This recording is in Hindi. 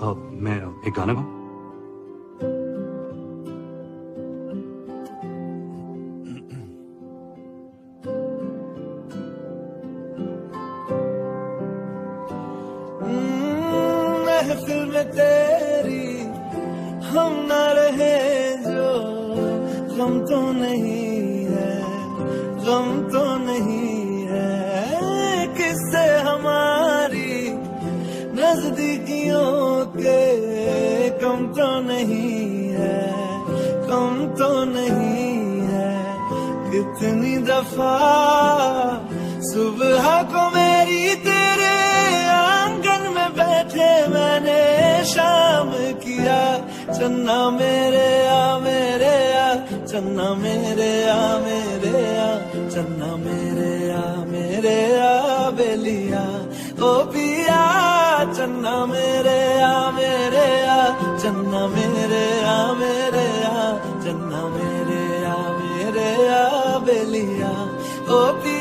मैं एक गाना गाऊं? महफिल में तेरी हम ना रहे जो, गम तो नहीं है, गम तो नहीं है, किससे हमारी नजदीकियों के कम तो नहीं है, कम तो नहीं है। कितनी दफा सुबह को मेरी तेरे आंगन में बैठे मैंने शाम किया, चन्ना मेरे आ मेरे आ, चन्ना मेरे आ मेरे आ, चन्ना मेरे आ मेरे आ बेलिया ओ पिया, चन्ना मेरे आ मेरे आ, चन्ना मेरे आ मेरे आ, चन्ना मेरे आ मेरे आ बेलिया ओ पिया।